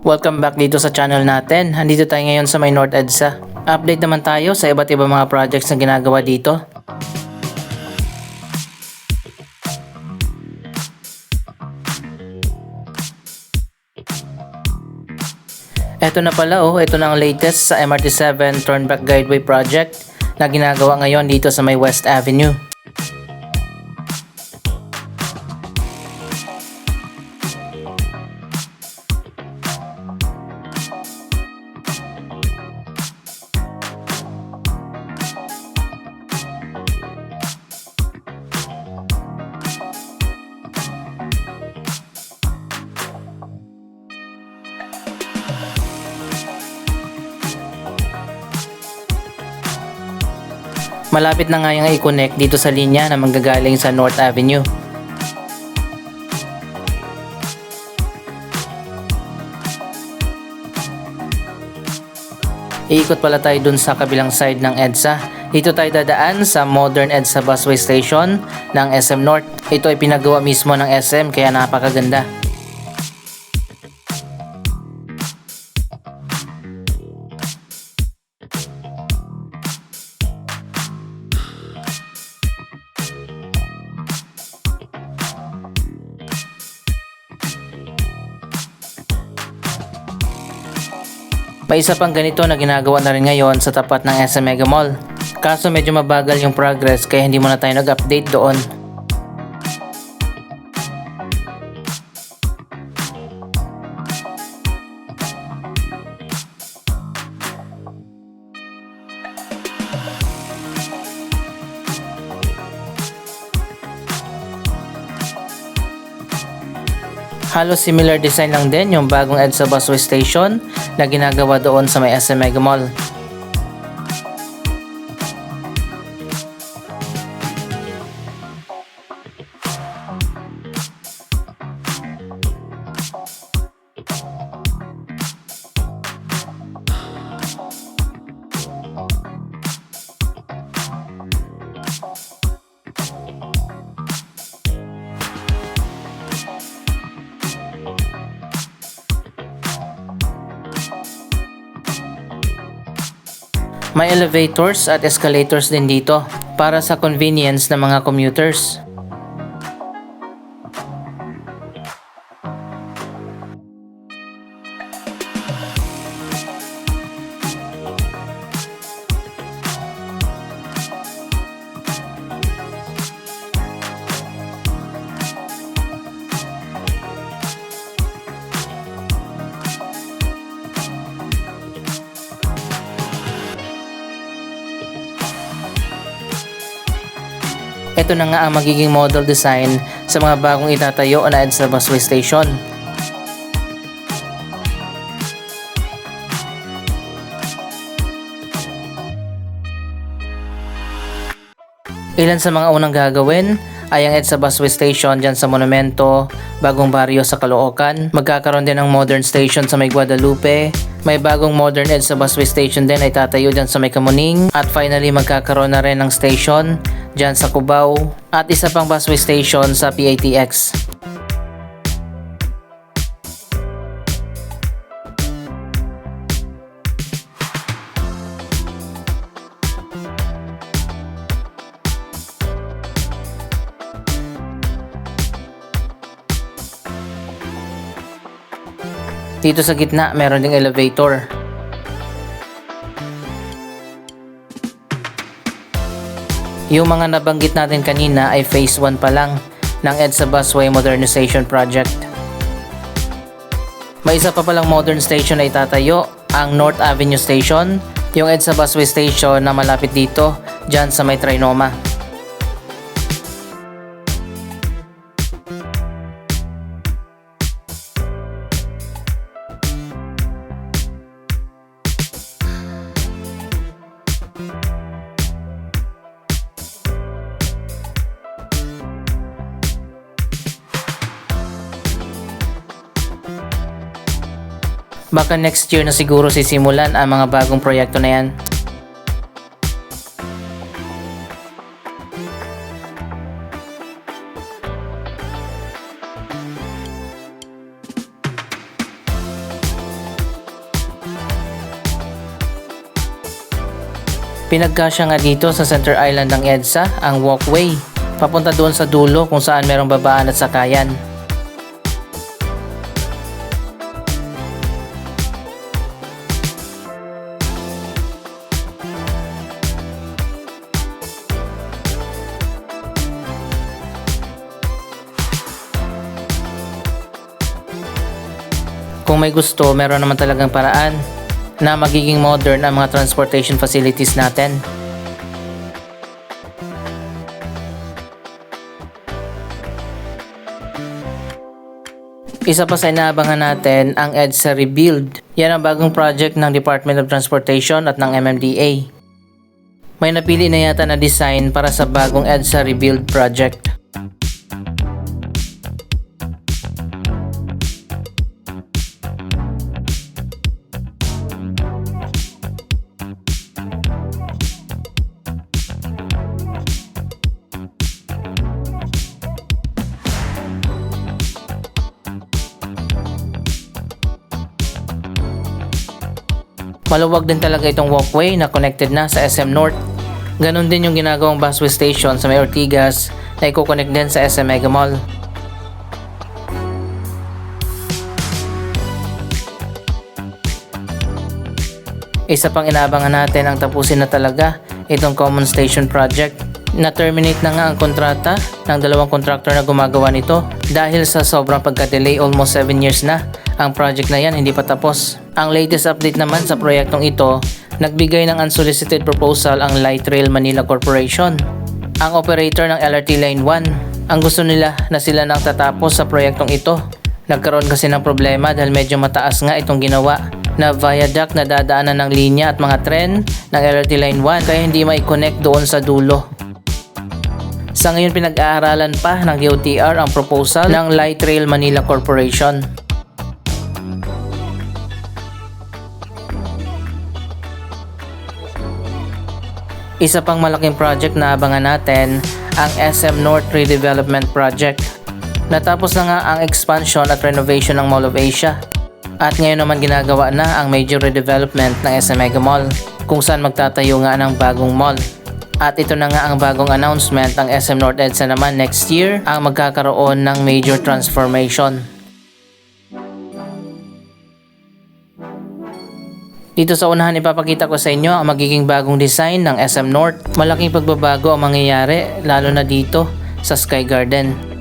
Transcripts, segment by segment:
Welcome back dito sa channel natin. Andito tayo ngayon sa may North EDSA. Update naman tayo sa iba't ibang mga projects na ginagawa dito. Ito na pala ito na ang latest sa MRT7 Turnback Guideway project na ginagawa ngayon dito sa may West Avenue. Malapit na nga yung i-connect dito sa linya na manggagaling sa North Avenue. Iikot pala tayo dun sa kabilang side ng EDSA. Dito tayo dadaan sa modern EDSA busway station ng SM North. Ito ay pinagawa mismo ng SM kaya napakaganda. May isa pang ganito na ginagawa na rin ngayon sa tapat ng SM Mega Mall. Kaso medyo mabagal yung progress kaya hindi muna tayo nag-update doon. Halos similar design lang din yung bagong EDSA busway station na ginagawa doon sa may SM Mega Mall. May elevators at escalators din dito para sa convenience ng mga commuters. Ito na nga ang magiging model design sa mga bagong itatayo na EDSA busway station. Ilan sa mga unang gagawin ay ang EDSA busway station dyan sa Monumento, Bagong Barrio sa Caloocan. Magkakaroon din ng modern station sa may Guadalupe. May bagong modern EDSA busway station din ay tatayo dyan sa may Kamuning. At finally magkakaroon na rin ng station dyan sa Cubao. At isa pang busway station sa PATX. Dito sa gitna, meron ding elevator. Yung mga nabanggit natin kanina ay phase 1 pa lang ng EDSA Busway Modernization Project. May isa pa palang modern station na itatayo, ang North Avenue Station, yung EDSA Busway Station na malapit dito, dyan sa may Trinoma. Baka next year na siguro sisimulan ang mga bagong proyekto na yan. Pinagkasya nga dito sa center island ng EDSA ang walkway, papunta doon sa dulo kung saan merong babaan at sakayan. Kung may gusto, meron naman talagang paraan na magiging modern ang mga transportation facilities natin. Isa pa sa inaabangan natin ang EDSA Rebuild. Yan ang bagong project ng Department of Transportation at ng MMDA. May napili na yata na design para sa bagong EDSA Rebuild project. Maluwag din talaga itong walkway na connected na sa SM North. Ganon din yung ginagawang busway station sa May Ortigas na i-connect din sa SM Mega Mall. Isa pang inaabangan natin ang tapusin na talaga itong Common Station Project. Na-terminate na nga ang kontrata ng dalawang contractor na gumagawa nito dahil sa sobrang pagka-delay, almost 7 years na. Ang project na yan hindi pa tapos. Ang latest update naman sa proyektong ito, nagbigay ng unsolicited proposal ang Light Rail Manila Corporation, ang operator ng LRT Line 1. Ang gusto nila na sila nang tatapos sa proyektong ito. Nagkaroon kasi ng problema dahil medyo mataas nga itong ginawa na viaduct na dadaanan ng linya at mga tren ng LRT Line 1 kaya hindi mai-connect doon sa dulo. Sa ngayon pinag-aaralan pa ng DOTR ang proposal ng Light Rail Manila Corporation. Isa pang malaking project na abangan natin ang SM North Redevelopment Project. Natapos na nga ang expansion at renovation ng Mall of Asia. At ngayon naman ginagawa na ang major redevelopment ng SM Mega Mall kung saan magtatayo nga ng bagong mall. At ito na nga ang bagong announcement ng SM North EDSA naman next year ang magkakaroon ng major transformation. Dito sa unahan ipapakita ko sa inyo ang magiging bagong design ng SM North. Malaking pagbabago ang mangyayari lalo na dito sa Sky Garden.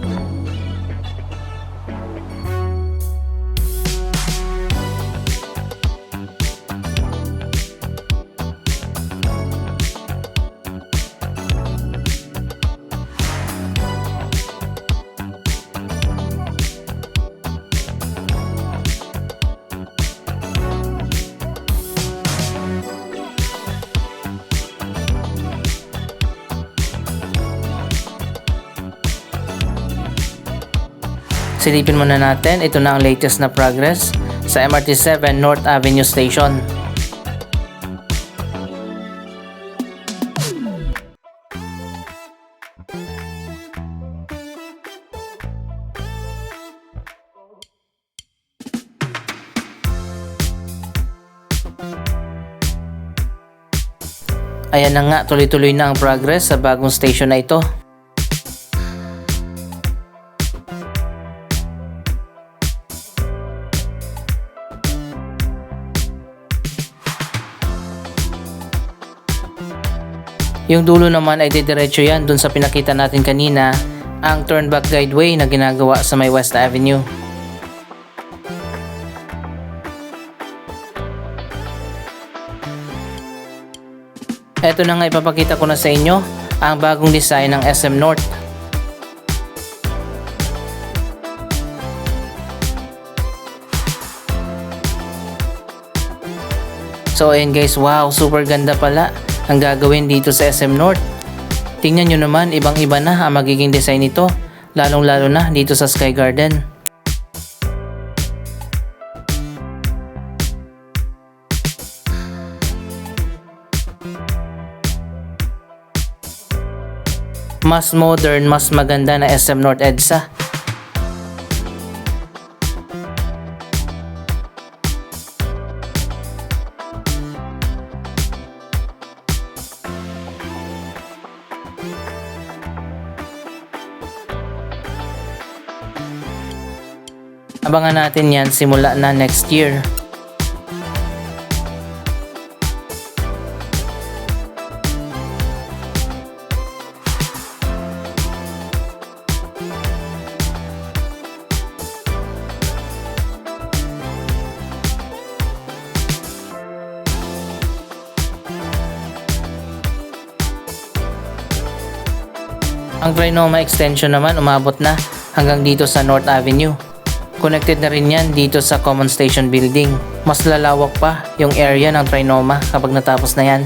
Silipin muna natin, ito na ang latest na progress sa MRT 7 North Avenue Station. Ayan na nga, tuloy-tuloy na ang progress sa bagong station na ito. Yung dulo naman ay didiretso yan dun sa pinakita natin kanina, ang turnback guideway na ginagawa sa may West Avenue. Eto na nga, ipapakita ko na sa inyo ang bagong design ng SM North. So ayun guys, wow, super ganda pala ang gagawin dito sa SM North. Tingnan nyo naman, ibang iba na ang magiging design nito, lalong lalo na dito sa Sky Garden. Mas modern, mas maganda na SM North EDSA. Abangan natin yan simula na next year. Ang Trinoma extension naman umabot na hanggang dito sa North Avenue. Connected na rin yan dito sa Common Station Building. Mas lalawak pa yung area ng Trinoma kapag natapos na yan.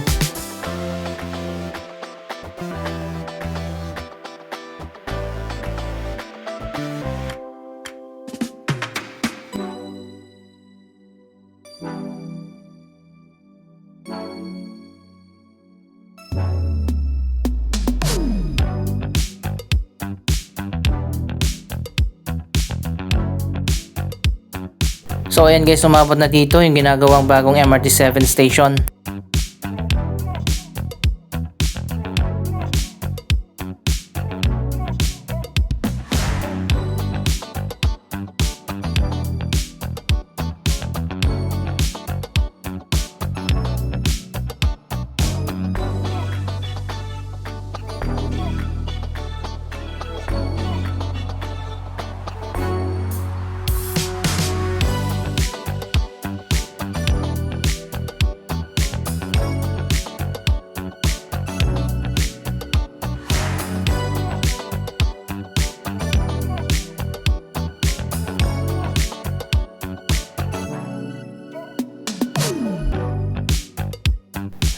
So ayan guys, umabot na dito yung ginagawang bagong MRT7 station.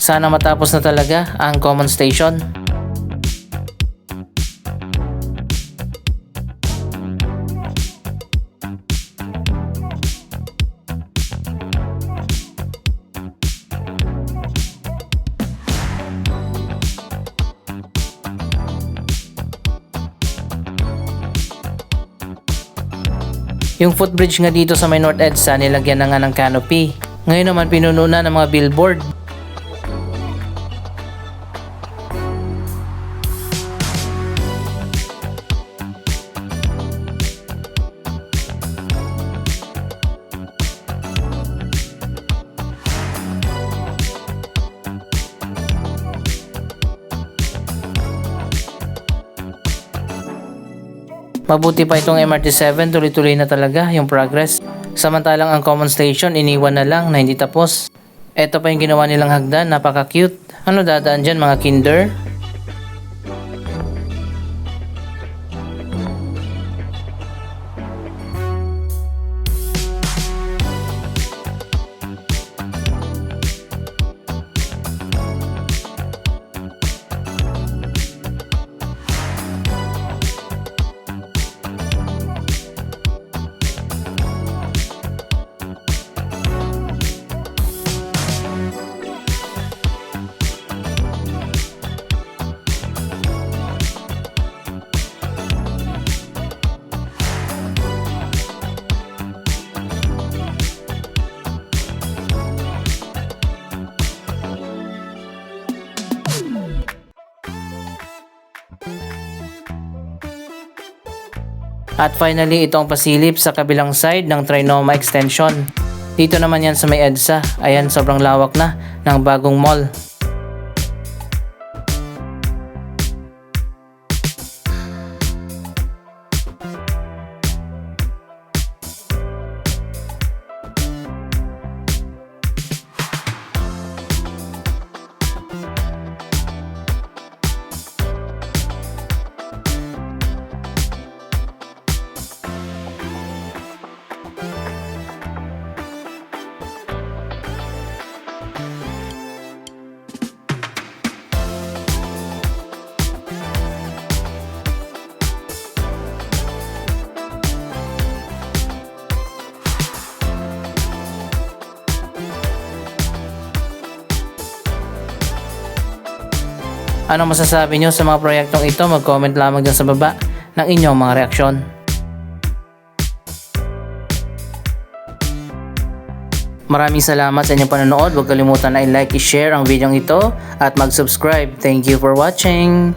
Sana matapos na talaga ang Common Station. Yung footbridge nga dito sa may North EDSA, nilagyan na nga ng canopy. Ngayon naman pinuno na ng mga billboard. Mabuti pa itong MRT7, tuloy-tuloy na talaga yung progress. Samantalang ang Common Station, iniwan na lang na hindi tapos. Ito pa yung ginawa nilang hagdan, napaka-cute. Ano dadaan dyan mga kinder? At finally, ito ang pasilip sa kabilang side ng Trinoma extension. Dito naman yan sa may EDSA. Ayan, sobrang lawak na ng bagong mall. Anong masasabi nyo sa mga proyektong ito? Mag-comment lamang dyan sa baba ng inyong mga reaksyon. Maraming salamat sa inyong panonood. Huwag kalimutan na i-like, i-share ang video ito at mag-subscribe. Thank you for watching!